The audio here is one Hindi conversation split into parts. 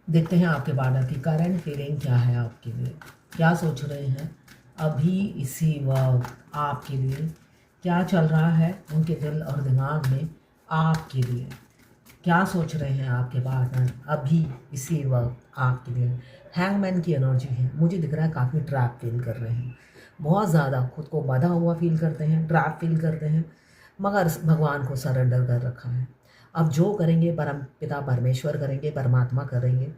देखते हैं आपके पार्टनर की करंट फीलिंग क्या है आपके लिए, क्या सोच रहे हैं अभी इसी वक्त आपके लिए, क्या चल रहा है उनके दिल और दिमाग में आपके लिए, क्या सोच रहे हैं आपके पार्टनर अभी इसी वक्त आपके लिए। हैंगमैन की एनर्जी है, मुझे दिख रहा है काफ़ी ट्रैप फील कर रहे हैं, बहुत ज़्यादा खुद को बांधा हुआ फील करते हैं, ट्रैप फील करते हैं, मगर भगवान को सरेंडर कर रखा है। अब जो करेंगे परम पिता परमेश्वर करेंगे, परमात्मा करेंगे।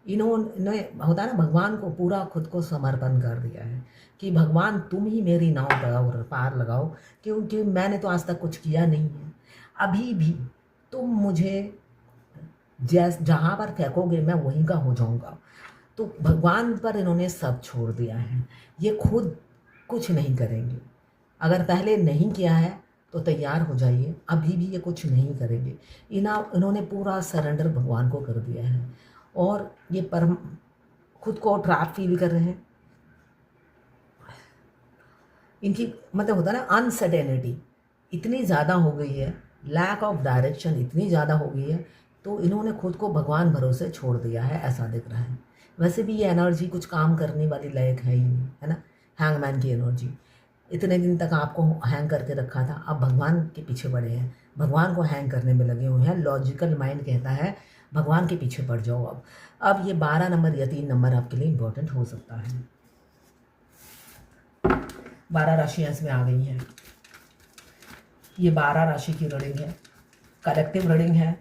इन्होंने होता है ना, भगवान को पूरा खुद को समर्पण कर दिया है कि भगवान तुम ही मेरी नाव पर पार लगाओ, क्योंकि मैंने तो आज तक कुछ किया नहीं है। अभी भी तुम मुझे जहाँ पर फेंकोगे मैं वहीं का हो जाऊंगा। तो भगवान पर इन्होंने सब छोड़ दिया है, ये खुद कुछ नहीं करेंगे। अगर पहले नहीं किया है तो तैयार हो जाइए, अभी भी ये कुछ नहीं करेंगे। इन्होंने पूरा सरेंडर भगवान को कर दिया है और ये परम खुद को ट्रैप फील कर रहे हैं। इनकी मतलब होता है ना, अनसर्टेनिटी इतनी ज़्यादा हो गई है, लैक ऑफ डायरेक्शन इतनी ज़्यादा हो गई है, तो इन्होंने खुद को भगवान भरोसे छोड़ दिया है, ऐसा दिख रहा है। वैसे भी ये एनर्जी कुछ काम करने वाली लायक है ही नहीं, है ना। हैंगमैन की एनर्जी, इतने दिन तक आपको हैंग करके रखा था, अब भगवान के पीछे पड़े हैं, भगवान को हैंग करने में लगे हुए हैं। लॉजिकल माइंड कहता है भगवान के पीछे पड़ जाओ। अब ये 12 नंबर या 3 नंबर आपके लिए इम्पोर्टेंट हो सकता है। 12 राशियाँ इसमें आ गई हैं, ये 12 राशि की रीडिंग है, कलेक्टिव रीडिंग है।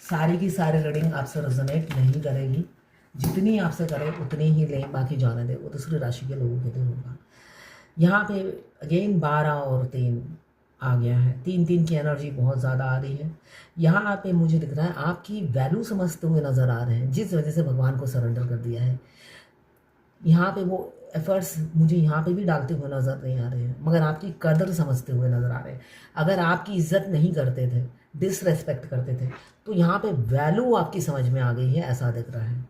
सारी की सारी रीडिंग आपसे रेजोनेट नहीं करेगी, जितनी आपसे करे उतनी ही लें, बाकी जाने दें, वो दूसरी राशि के लोगों के लिए होगा। यहाँ पे अगेन 12 और 3 आ गया है, 3 की एनर्जी बहुत ज़्यादा आ रही है। यहाँ पे मुझे दिख रहा है आपकी वैल्यू समझते हुए नज़र आ रहे हैं, जिस वजह से भगवान को सरेंडर कर दिया है। यहाँ पे वो एफर्ट्स मुझे यहाँ पे भी डालते हुए नज़र नहीं आ रहे हैं, मगर आपकी कदर समझते हुए नज़र आ रहे हैं। अगर आपकी इज्जत नहीं करते थे, डिसरेस्पेक्ट करते थे, तो यहाँ पे वैल्यू आपकी समझ में आ गई है, ऐसा दिख रहा है।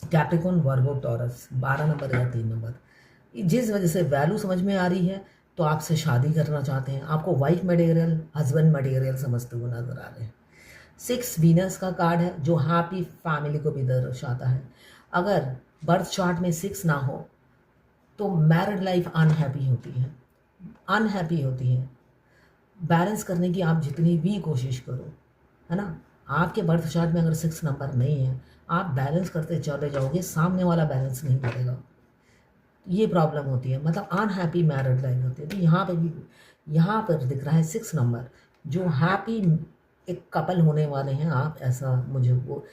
कैप्रिकॉर्न, वर्गो, टॉरस, 12 नंबर या 3 नंबर, जिस वजह से वैल्यू समझ में आ रही है, तो आपसे शादी करना चाहते हैं, आपको वाइफ मटेरियल, हस्बैंड मटेरियल समझते हुए नजर आ रहे हैं। 6 वीनस का कार्ड है जो हैप्पी फैमिली को भी दर्शाता है। अगर बर्थ चार्ट में 6 ना हो तो मैरिड लाइफ अनहैप्पी होती है, अनहैप्पी होती है। बैलेंस करने की आप जितनी भी कोशिश करो, है ना, आपके बर्थ चार्ट में अगर 6 नंबर नहीं है, आप बैलेंस करते चले जाओगे, सामने वाला बैलेंस नहीं करेगा, ये प्रॉब्लम होती है, मतलब अनहैप्पी मैरिड लाइफ होती है। तो यहाँ पे भी, यहाँ पर दिख रहा है 6 नंबर, जो हैप्पी एक कपल होने वाले हैं आप, ऐसा मुझे वो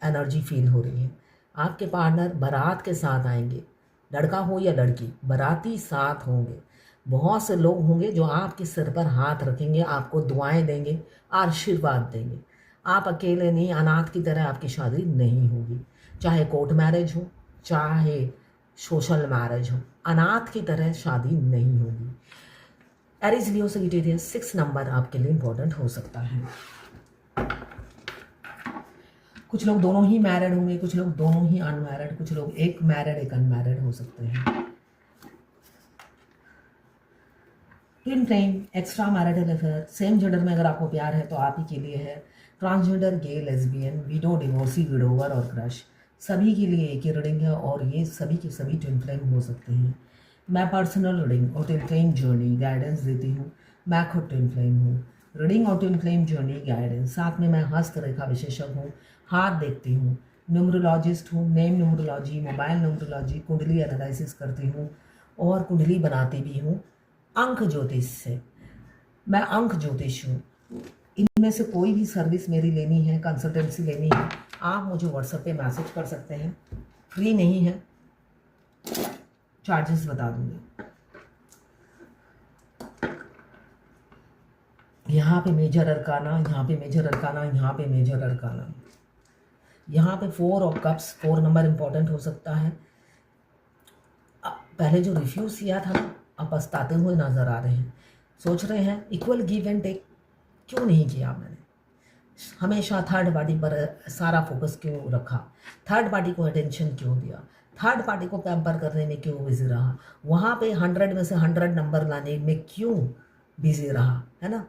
एनर्जी फील हो रही है। आपके पार्टनर बारात के साथ आएंगे, लड़का हो या लड़की, बाराती साथ होंगे। बहुत से लोग होंगे जो आपके सिर पर हाथ रखेंगे, आपको दुआएं देंगे, आशीर्वाद देंगे। आप अकेले नहीं, अनाथ की तरह आपकी शादी नहीं होगी, चाहे कोर्ट मैरिज हो, चाहे सोशल मैरिज हो, अनाथ की तरह शादी नहीं होगी। एरीज, लियो, सजिटेरियस, 6 नंबर आपके लिए इंपॉर्टेंट हो सकता है। कुछ लोग दोनों ही मैरिड होंगे, कुछ लोग दोनों ही अनमैरिड, कुछ लोग एक मैरिड एक अनमैरिड हो सकते हैं। Twin flame, extra marital affair, same gender में अगर आपको प्यार है तो आप ही के लिए है। ट्रांसजेंडर, गे, लेस्बियन, विडो, डिवोर्सी, विडोवर और क्रश, सभी के लिए एक ही रीडिंग है और ये सभी के सभी ट्विन फ्लेम हो सकते हैं। मैं पर्सनल रीडिंग और ट्विन फ्लेम जर्नी गाइडेंस देती हूँ, मैं खुद ट्विन फ्लेम हूँ। रीडिंग और ट्विन फ्लेम जर्नी गाइडेंस, साथ में मैं हस्तरेखा विशेषज्ञ हूँ, हाथ देखती हूँ, न्यूमरोलॉजिस्ट हूँ, नेम न्यूमरोलॉजी, मोबाइल न्यूमरोलॉजी, कुंडली एनालिसिस करती हूँ और कुंडली बनाती भी हूँ अंक ज्योतिष से। मैं अंक ज्योतिष हूँ। इनमें से कोई भी सर्विस मेरी लेनी है, कंसल्टेंसी लेनी है, आप मुझे व्हाट्सएप पे मैसेज कर सकते हैं, फ्री नहीं है, चार्जेस बता दूंगी। यहाँ पे मेजर अरकाना, यहाँ पे मेजर अरकाना, यहाँ पे मेजर अरकाना, यहाँ पे 4 ऑफ कप्स, 4 नंबर इंपॉर्टेंट हो सकता है। पहले जो रिफ्यूज़ किया था ना, अब पछताते हुए नजर आ रहे हैं, सोच रहे हैं इक्वल गिव एंड टेक क्यों नहीं किया मैंने, हमेशा थर्ड पार्टी पर सारा फोकस क्यों रखा, थर्ड पार्टी को अटेंशन क्यों दिया, थर्ड पार्टी को पैम्पर करने में क्यों बिजी रहा, वहाँ पे 100 में से 100 नंबर लाने में क्यों बिजी रहा, है ना।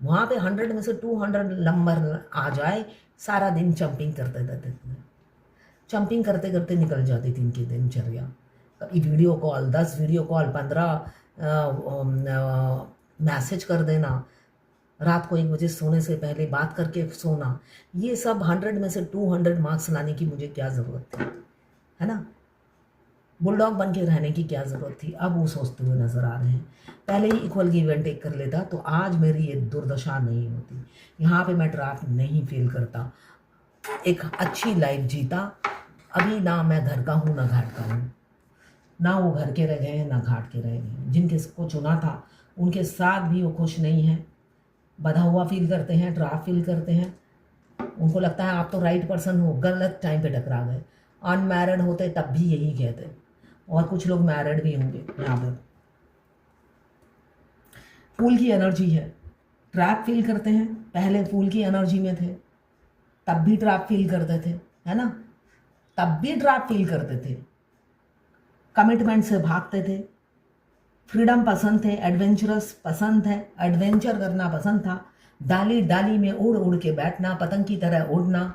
वहाँ पे 100 में से 200 नंबर आ जाए, सारा दिन जंपिंग करते रहते थे। जंपिंग करते करते निकल जाती थी इनकी दिनचर्या। कभी video call, 10 video call, 15 message कर देना, रात को 1 बजे सोने से पहले बात करके सोना, ये सब 100 में से 200 मार्क्स लाने की मुझे क्या ज़रूरत थी, है ना? बुलडॉग बन के रहने की क्या ज़रूरत थी? अब वो सोचते हुए नज़र आ रहे हैं। पहले ही इक्वल गिव एंड टेक कर लेता तो आज मेरी ये दुर्दशा नहीं होती। यहाँ पे मैं ट्रैप नहीं फील करता, एक अच्छी लाइफ जीता। अभी ना मैं घर का हूँ ना घाट का हूँ, ना वो घर के रह गए हैं ना घाट के रह गए हैं। जिनके को चुना था उनके साथ भी वो खुश नहीं हैं, बधा हुआ फील करते हैं, ट्रैप फील करते हैं। उनको लगता है आप तो राइट पर्सन हो, गलत टाइम पे टकरा गए। अनमैरिड होते तब भी यही कहते, और कुछ लोग मैरिड भी होंगे। यहाँ पर फूल की एनर्जी है, ट्रैप फील करते हैं। पहले फूल की एनर्जी में थे तब भी ट्रैप फील करते थे, है ना? तब भी ट्रैप फील करते थे, कमिटमेंट से भागते थे, फ्रीडम पसंद थे, एडवेंचरस पसंद है, एडवेंचर करना पसंद था, डाली डाली में उड़ उड़ के बैठना, पतंग की तरह उड़ना,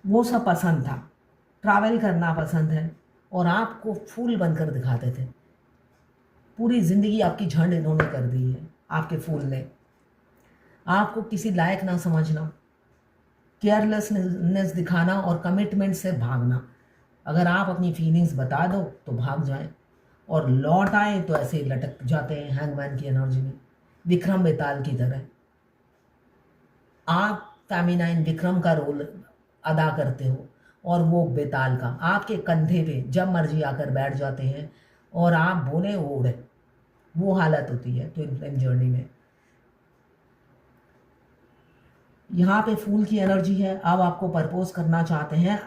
वो सब पसंद था। ट्रैवल करना पसंद है, और आपको फूल बनकर दिखाते थे। पूरी ज़िंदगी आपकी झंड इन्होंने कर दी है, आपके फूल ने। आपको किसी लायक ना समझना, केयरलेसनेस दिखाना और कमिटमेंट से भागना। अगर आप अपनी फीलिंग्स बता दो तो भाग जाएं, और लौट आए तो ऐसे ही लटक जाते हैं हैंगमैन की एनर्जी में, विक्रम बेताल की तरह। आप फेमिनाइन विक्रम का रोल अदा करते हो, और वो बेताल का आपके कंधे पे जब मर्जी आकर बैठ जाते हैं, और आप बोले ओढ़े, वो हालत होती है ट्विन फ्लेम जर्नी में। यहाँ पे फूल की एनर्जी है। अब आपको प्रपोज करना चाहते हैं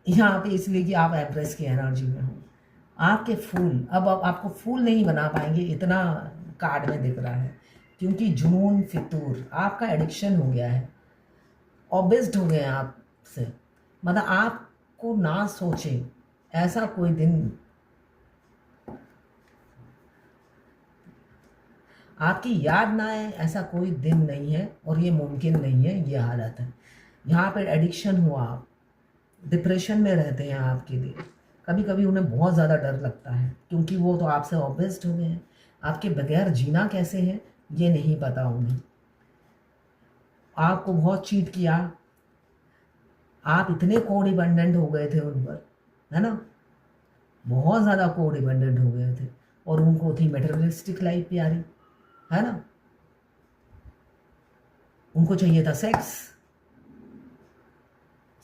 यहाँ पे, इसलिए कि आप एम्प्रेस की एनर्जी में हो। आपके फूल अब आपको फूल नहीं बना पाएंगे, इतना कार्ड में दिख रहा है, क्योंकि जुनून, फितूर आपका एडिक्शन हो गया है, ऑब्सेस्ड हो गए हैं आपसे। मतलब आपको ना सोचे ऐसा कोई दिन, आपकी याद ना आए ऐसा कोई दिन नहीं है, और ये मुमकिन नहीं है, ये हालत है। यहाँ पर एडिक्शन हुआ, आप डिप्रेशन में रहते हैं। आपके लिए कभी कभी उन्हें बहुत ज़्यादा डर लगता है, क्योंकि वो तो आपसे ऑब्सेस्ड हो गए हैं। आपके बगैर जीना कैसे है ये नहीं पता उन्हें। आपको बहुत चीट किया, आप इतने कोडिपेंडेंट हो गए थे उन पर, है ना? बहुत ज़्यादा कोडिपेंडेंट हो गए थे, और उनको थी मटेरियलिस्टिक लाइफ प्यारी, है ना? उनको चाहिए था सेक्स।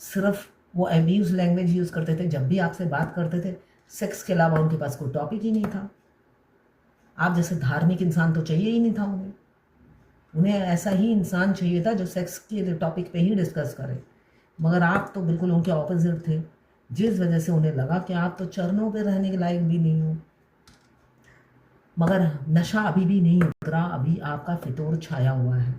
सिर्फ वो अब्यूज लैंग्वेज यूज़ करते थे, जब भी आपसे बात करते थे सेक्स के अलावा उनके पास कोई टॉपिक ही नहीं था। आप जैसे धार्मिक इंसान तो चाहिए ही नहीं था उन्हें। उन्हें ऐसा ही इंसान चाहिए था जो सेक्स के टॉपिक पे ही डिस्कस करे। मगर आप तो बिल्कुल उनके ऑपोजिट थे, जिस वजह से उन्हें लगा कि आप तो चरणों पे रहने के लायक भी नहीं हो। मगर नशा अभी भी नहीं उतरा, अभी आपका फितूर छाया हुआ है।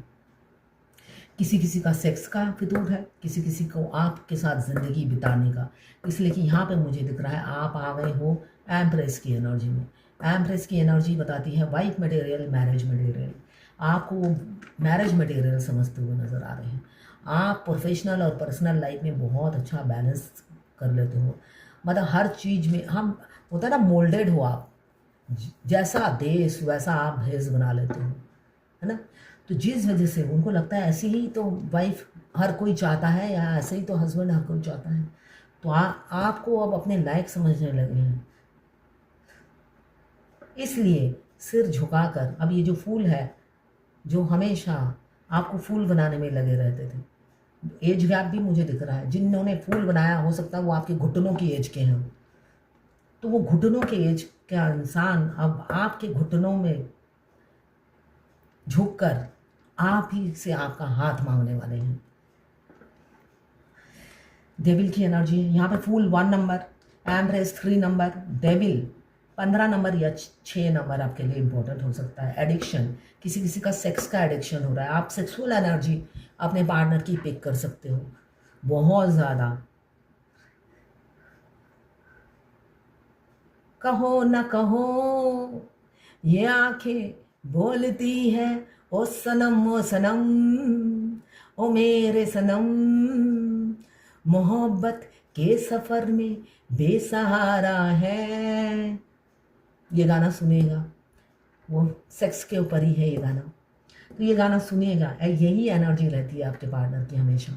किसी किसी का सेक्स का फितूर है, किसी किसी को आपके साथ ज़िंदगी बिताने का। इसलिए कि यहाँ पे मुझे दिख रहा है आप आ गए हो एम्प्रेस की एनर्जी में। एम्प्रेस की एनर्जी बताती है वाइफ मटेरियल, मैरिज मटेरियल। आपको मैरिज मटेरियल समझते हुए नज़र आ रहे हैं। आप प्रोफेशनल और पर्सनल लाइफ में बहुत अच्छा बैलेंस कर लेते हो। मतलब हर चीज़ में हम होता है ना, मोल्डेड हो आप, जैसा देश वैसा आप भेष बना लेते हो, है ना? तो जिस वजह से उनको लगता है ऐसे ही तो वाइफ हर कोई चाहता है, या ऐसे ही तो हस्बैंड हर कोई चाहता है। तो आपको अब अपने लायक समझने लगे हैं। इसलिए सिर झुकाकर, अब ये जो फूल है जो हमेशा आपको फूल बनाने में लगे रहते थे, एज गैप भी मुझे दिख रहा है। जिन्होंने फूल बनाया हो सकता है वो आपके घुटनों की एज के हैं, तो वो घुटनों के एज का इंसान अब आपके घुटनों में झुककर आप ही से आपका हाथ मांगने वाले हैं। डेविल की एनर्जी है यहाँ पे। फूल 1 number, empress 3 number, devil 15 number या 6 नंबर आपके लिए इंपॉर्टेंट हो सकता है। एडिक्शन, किसी किसी का सेक्स का एडिक्शन हो रहा है। आप सेक्सुअल एनर्जी अपने पार्टनर की पिक कर सकते हो बहुत ज़्यादा। कहो न कहो ये आंखें बोलती है, ओ सनम ओ सनम, ओ मेरे सनम, मोहब्बत के सफर में बेसहारा है। ये गाना सुनेगा, वो सेक्स के ऊपर ही है ये गाना, तो ये गाना सुनेगा, यही एनर्जी रहती है आपके पार्टनर की हमेशा।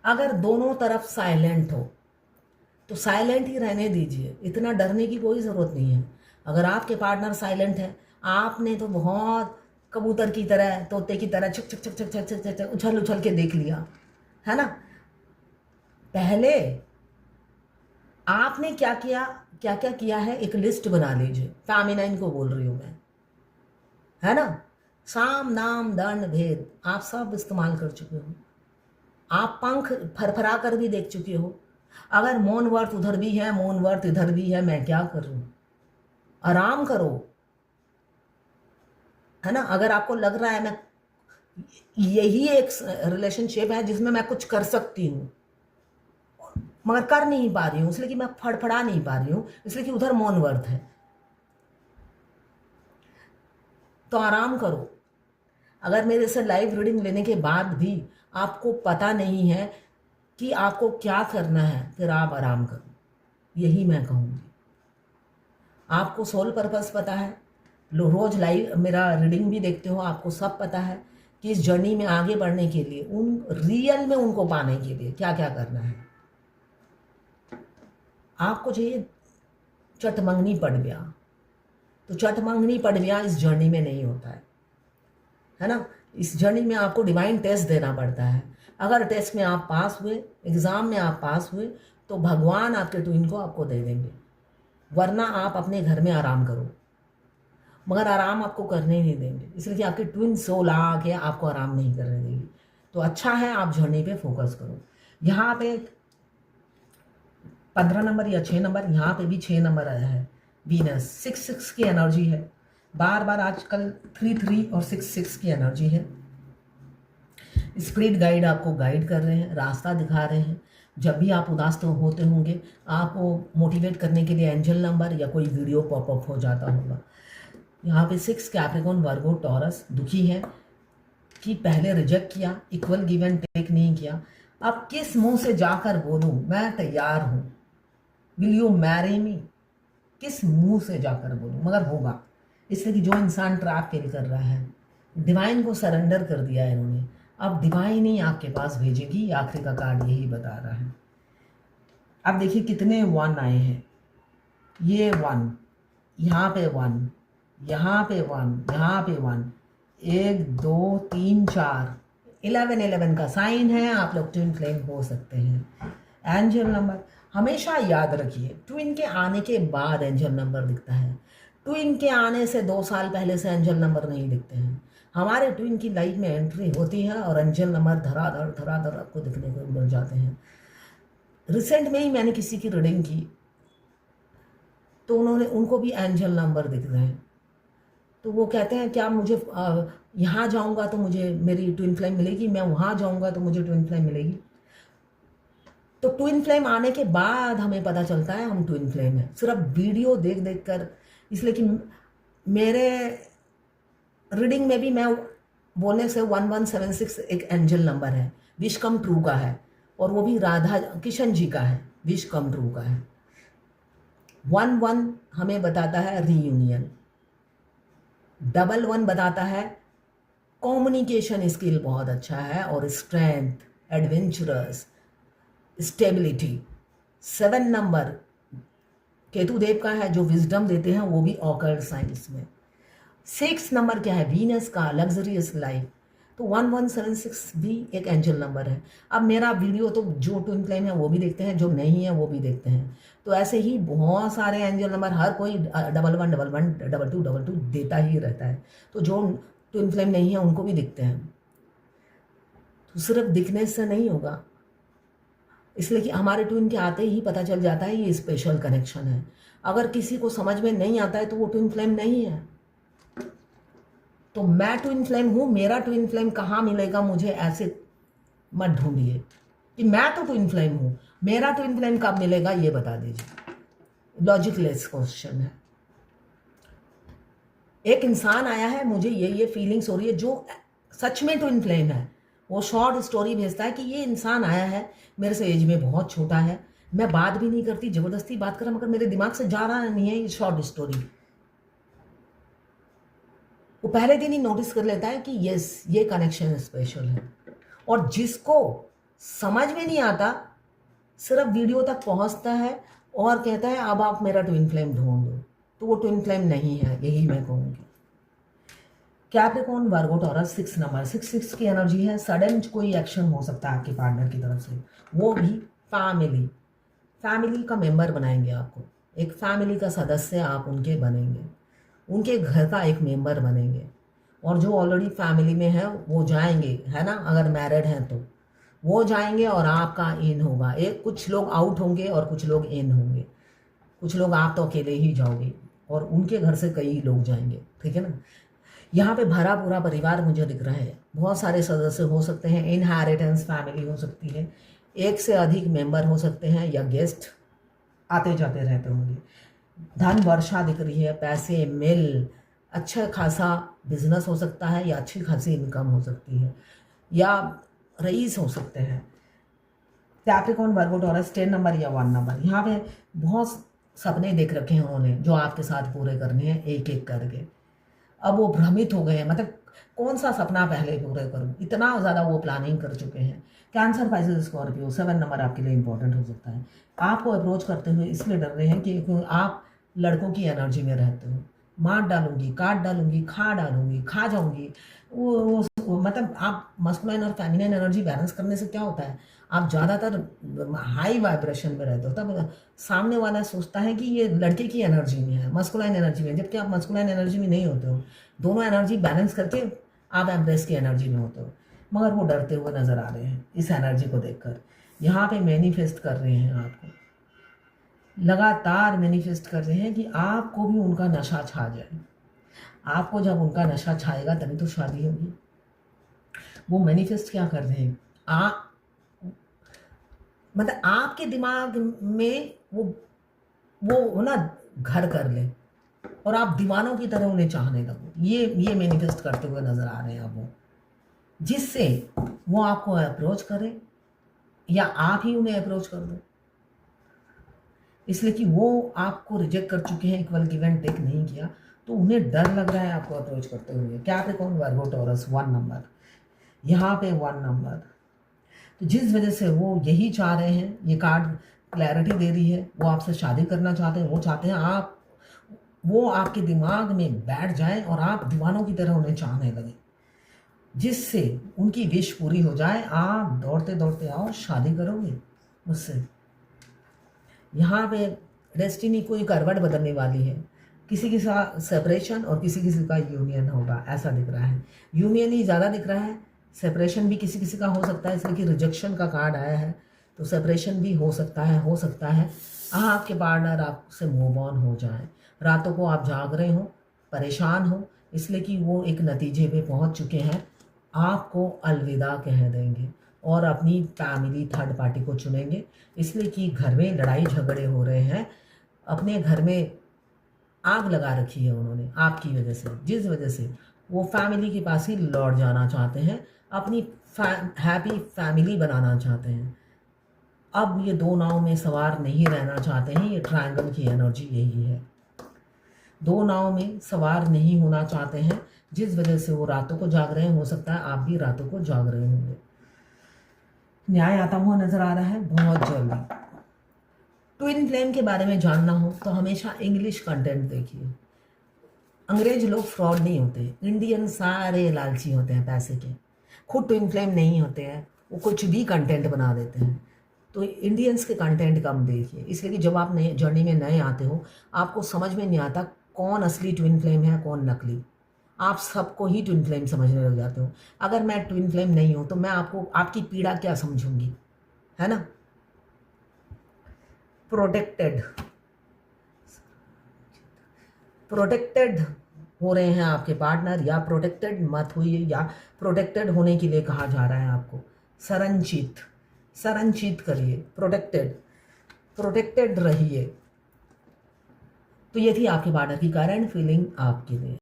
अगर दोनों तरफ साइलेंट हो तो साइलेंट ही रहने दीजिए, इतना डरने की कोई ज़रूरत नहीं है। अगर आपके पार्टनर साइलेंट है, आपने तो बहुत कबूतर की तरह, तोते की तरह छक छक छक छक छक छक छक उछल उछल के देख लिया, है ना। पहले आपने क्या किया, क्या क्या किया है, एक लिस्ट बना लीजिए। फेमिनाइन को बोल रही हूँ मैं, है ना। साम नाम दंड भेद आप सब इस्तेमाल कर चुके हो, आप पंख फरफरा कर भी देख चुके हो। अगर मौन व्रत उधर भी है, मौन व्रत इधर भी है, मैं क्या करूं। आराम करो, है ना। अगर आपको लग रहा है मैं यही एक रिलेशनशिप है जिसमें मैं कुछ कर सकती हूँ मगर कर नहीं पा रही हूँ, इसलिए कि मैं फड़फड़ा नहीं पा रही हूँ, इसलिए कि उधर मौन व्रत है, तो आराम करो। अगर मेरे से लाइव रीडिंग लेने के बाद भी आपको पता नहीं है कि आपको क्या करना है, फिर आप आराम करो, यही मैं कहूँगी। आपको सोल पर्पस पता है, रोज लाइव मेरा रीडिंग भी देखते हो, आपको सब पता है कि इस जर्नी में आगे बढ़ने के लिए, उन रियल में उनको पाने के लिए क्या क्या करना है। आपको चाहिए चटमंगनी पड़ गया, तो चटमंगनी पड़ गया इस जर्नी में नहीं होता है ना। इस जर्नी में आपको डिवाइन टेस्ट देना पड़ता है। अगर टेस्ट में आप पास हुए, एग्ज़ाम में आप पास हुए, तो भगवान आपके ट्विन को आपको दे देंगे, वरना आप अपने घर में आराम करो, मगर आराम आपको करने नहीं देंगे, इसलिए कि आपकी ट्विन सोल आके आपको आराम नहीं करने देगी। तो अच्छा है आप जर्नी पे फोकस करो। यहाँ पे 15 नंबर या 6 नंबर, यहाँ पे भी 6 नंबर आया है। वीनस 6 की एनर्जी है, बार बार आजकल 3 और 6 की एनर्जी है। स्पिरिट गाइड आपको गाइड कर रहे हैं, रास्ता दिखा रहे हैं। जब भी आप उदास तो होते होंगे, आपको मोटिवेट करने के लिए एंजल नंबर या कोई वीडियो पॉपअप हो जाता होगा। यहाँ पे 6 कैप्रिकॉर्न वर्गो टॉरस दुखी है कि पहले रिजेक्ट किया, इक्वल गिव एंड टेक नहीं किया। अब किस मुंह से जाकर बोलूं मैं तैयार हूं, विल यू मैरी मी, किस मुंह से जाकर बोलूं, मगर होगा। इसलिए कि जो इंसान ट्रैप फील कर रहा है, डिवाइन को सरेंडर कर दिया है इन्होंने, अब डिवाइन ही आपके पास भेजेगी। आखिरी का कार्ड यही बता रहा है। अब देखिए कितने 1 आए हैं, ये 1, यहाँ पे 1, यहाँ पे 1, यहाँ पे 1, 1 2 3 4, 11 का साइन है। आप लोग ट्विन फ्लेम हो सकते हैं। एंजल नंबर हमेशा याद रखिए, ट्विन के आने के बाद एंजल नंबर दिखता है। ट्विन के आने से 2 साल पहले से एंजल नंबर नहीं दिखते हैं। हमारे ट्विन की लाइफ में एंट्री होती है और एंजल नंबर धराधर आपको दिखने को मिल जाते हैं। रिसेंट में ही मैंने किसी की रीडिंग की, तो उनको भी एंजल नंबर दिख रहे हैं। तो वो कहते हैं क्या मुझे यहाँ जाऊँगा तो मुझे मेरी ट्विन फ्लेम मिलेगी, मैं वहाँ जाऊँगा तो मुझे ट्विन फ्लेम मिलेगी। तो ट्विन फ्लेम आने के बाद हमें पता चलता है हम ट्विन फ्लेम हैं, सिर्फ वीडियो देख देख कर। इसलिए कि मेरे रीडिंग में भी मैं बोलने से 1176 एक एंजल नंबर है, विश कम ट्रू का है, और वो भी राधा किशन जी का है, विश कम ट्रू का है। 11 हमें बताता है रीयूनियन, 11 बताता है कम्युनिकेशन स्किल बहुत अच्छा है और strength, adventurous, stability. 7 number Ketu Dev का है जो विजडम देते हैं, वो भी ऑकल्ट साइंस में। 6 नंबर क्या है, वीनस का, लग्जरियस लाइफ। तो 1176 भी एक एंजल नंबर है। अब मेरा वीडियो तो जो ट्विन फ्लेम है वो भी देखते हैं, जो नहीं है वो भी देखते हैं। तो ऐसे ही बहुत सारे एंजल नंबर, हर कोई 11 11 22 22 देता ही रहता है। तो जो ट्विन फ्लेम नहीं है उनको भी दिखते हैं। तो सिर्फ दिखने से नहीं होगा, इसलिए कि हमारे ट्विन के आते ही पता चल जाता है ये स्पेशल कनेक्शन है। अगर किसी को समझ में नहीं आता है तो वो ट्विन फ्लेम नहीं है। तो मैं ट्विन फ्लेम हूँ, मेरा ट्विन फ्लेम कहाँ मिलेगा मुझे, ऐसे मत ढूंढिए कि मैं तो ट्विन फ्लेम हूँ, मेरा ट्विन फ्लेम कब मिलेगा ये बता दीजिए। लॉजिकलेस क्वेश्चन है। एक इंसान आया है, मुझे ये फीलिंग्स हो रही है, जो सच में ट्विन फ्लेम है। वो शॉर्ट स्टोरी भेजता है कि ये इंसान आया है, मेरे से एज में बहुत छोटा है, मैं बात भी नहीं करती, ज़बरदस्ती बात कर रहा, मगर मेरे दिमाग से जा रहा नहीं है ये शॉर्ट स्टोरी। वो पहले दिन ही नोटिस कर लेता है कि यस, ये कनेक्शन स्पेशल है। और जिसको समझ में नहीं आता, सिर्फ वीडियो तक पहुंचता है और कहता है अब आप मेरा ट्विन फ्लेम ढूंढ दो, तो वो ट्विन फ्लेम नहीं है, यही मैं कहूँगी। कैप्रिकॉर्न, वर्गो, टॉरस, 6 नंबर। 6 की एनर्जी है, सडन कोई एक्शन हो सकता है आपके पार्टनर की तरफ से, वो भी फैमिली का मेंबर बनाएंगे आपको, एक फैमिली का सदस्य आप उनके बनेंगे, उनके घर का एक मेंबर बनेंगे। और जो ऑलरेडी फैमिली में है वो जाएंगे, है ना, अगर मैरिड हैं तो वो जाएंगे और आपका इन होगा। एक कुछ लोग आउट होंगे और कुछ लोग इन होंगे, कुछ लोग, आप तो अकेले ही जाओगे और उनके घर से कई लोग जाएंगे, ठीक है ना। यहाँ पे भरा पूरा परिवार मुझे दिख रहा है, बहुत सारे सदस्य हो सकते हैं, इनहेरिटेंस फैमिली हो सकती है, एक से अधिक मेंबर हो सकते हैं, या गेस्ट आते जाते रहते होंगे। धन वर्षा दिख रही है, पैसे मिल, अच्छा खासा बिजनेस हो सकता है, या अच्छी खासी इनकम हो सकती है, या रईस हो सकते हैं। कैप्रिकॉर्न, वर्गो, टॉरस, 10 नंबर या 1 नंबर। यहाँ पे बहुत सपने देख रखे हैं उन्होंने, जो आपके साथ पूरे करने हैं एक एक करके। अब वो भ्रमित हो गए हैं, मतलब कौन सा सपना पहले पूरे करूं, इतना ज़्यादा वो प्लानिंग कर चुके हैं। कैंसर, पाइसेस, स्कॉर्पियो, 7 नंबर आपके लिए इंपॉर्टेंट हो सकता है। आपको अप्रोच करते हुए इसलिए डर रहे हैं कि आप लड़कों की एनर्जी में रहते हो। मार डालूंगी, काट डालूंगी, खा डालूंगी, खा जाऊंगी, मतलब आप मस्कुलाइन और फेमिनिन एनर्जी बैलेंस करने से क्या होता है, आप ज़्यादातर हाई वाइब्रेशन में रहते हो, तब सामने वाला सोचता है कि ये लड़के की एनर्जी में है, मस्कुलाइन एनर्जी में, जबकि आप मस्कुलाइन एनर्जी में नहीं होते हो। दोनों एनर्जी बैलेंस करके आप एम्प्रेस की एनर्जी में होते हो, मगर वो डरते हुए नज़र आ रहे हैं इस एनर्जी को देखकर। यहाँ पे मैनिफेस्ट कर रहे हैं आपको, लगातार मैनिफेस्ट कर रहे हैं कि आपको भी उनका नशा छा जाए। आपको जब उनका नशा छाएगा तभी तो शादी होगी। वो मैनिफेस्ट क्या कर रहे हैं, मतलब आपके दिमाग में वो ना घर कर ले और आप दीवानों की तरह उन्हें चाहने लगो। ये मैनिफेस्ट करते हुए नजर आ रहे हैं अब वो, जिससे वो आपको अप्रोच करे या आप ही उन्हें अप्रोच कर दो, इसलिए कि वो आपको रिजेक्ट कर चुके हैं, इक्वल गिव एंड टेक नहीं किया, तो उन्हें डर लग रहा है आपको अप्रोच करते हुए। कैप्रिकॉर्न, वर्गो, टॉरस, 1 नंबर। यहाँ पे 1 नंबर, तो जिस वजह से वो यही चाह रहे हैं, ये कार्ड क्लैरिटी दे रही है, वो आपसे शादी करना चाहते हैं, वो चाहते हैं वो आपके दिमाग में बैठ जाए और आप दीवानों की तरह उन्हें चाहने लगे, जिससे उनकी विश पूरी हो जाए, आप दौड़ते दौड़ते आओ, शादी करोगे मुझसे। यहाँ पे डेस्टिनी कोई करवट बदलने वाली है, किसी के साथ सेपरेशन और किसी किसी का यूनियन होगा, ऐसा दिख रहा है। यूनियन ही ज़्यादा दिख रहा है, सेपरेशन भी किसी किसी का हो सकता है, इसलिए कि रिजेक्शन का कार्ड आया है, तो सेपरेशन भी हो सकता है। आपके पार्टनर आपसे मूव ऑन हो जाए, रातों को आप जाग रहे हो, परेशान हो, इसलिए कि वो एक नतीजे पे पहुंच चुके हैं, आपको अलविदा कह देंगे और अपनी फैमिली थर्ड पार्टी को चुनेंगे, इसलिए कि घर में लड़ाई झगड़े हो रहे हैं, अपने घर में आग लगा रखी है उन्होंने आपकी वजह से, जिस वजह से वो फैमिली के पास ही लौट जाना चाहते हैं, अपनी हैप्पी फैमिली बनाना चाहते हैं। अब ये दो नाव में सवार नहीं रहना चाहते हैं, ये ट्रायंगल की एनर्जी यही है, दो नाव में सवार नहीं होना चाहते हैं, जिस वजह से वो रातों को जाग रहे हैं। हो सकता है आप भी रातों को जाग रहे होंगे। न्याय आता हुआ नजर आ रहा है बहुत जल्दी। ट्विन फ्लेम के बारे में जानना हो तो हमेशा इंग्लिश कंटेंट देखिए। अंग्रेज लोग फ्रॉड नहीं होते, इंडियन सारे लालची होते हैं पैसे के, खुद ट्विन फ्लेम नहीं होते हैं, वो कुछ भी कंटेंट बना देते हैं। तो इंडियंस के कंटेंट कम देखिए, इसलिए कि जब आप नए जर्नी में नए आते हो, आपको समझ में नहीं आता कौन असली ट्विन फ्लेम है कौन नकली, आप सबको ही ट्विन फ्लेम समझने लग जाते हो। अगर मैं ट्विन फ्लेम नहीं हूं तो मैं आपको आपकी पीड़ा क्या समझूंगी, है ना। प्रोटेक्टेड हो रहे हैं आपके पार्टनर, या प्रोटेक्टेड मत हुई, या प्रोटेक्टेड होने के लिए कहा जा रहा है आपको। संरक्षित करिए, प्रोटेक्टेड रहिए। तो ये थी आपके पार्टनर की करंट फीलिंग आपके लिए।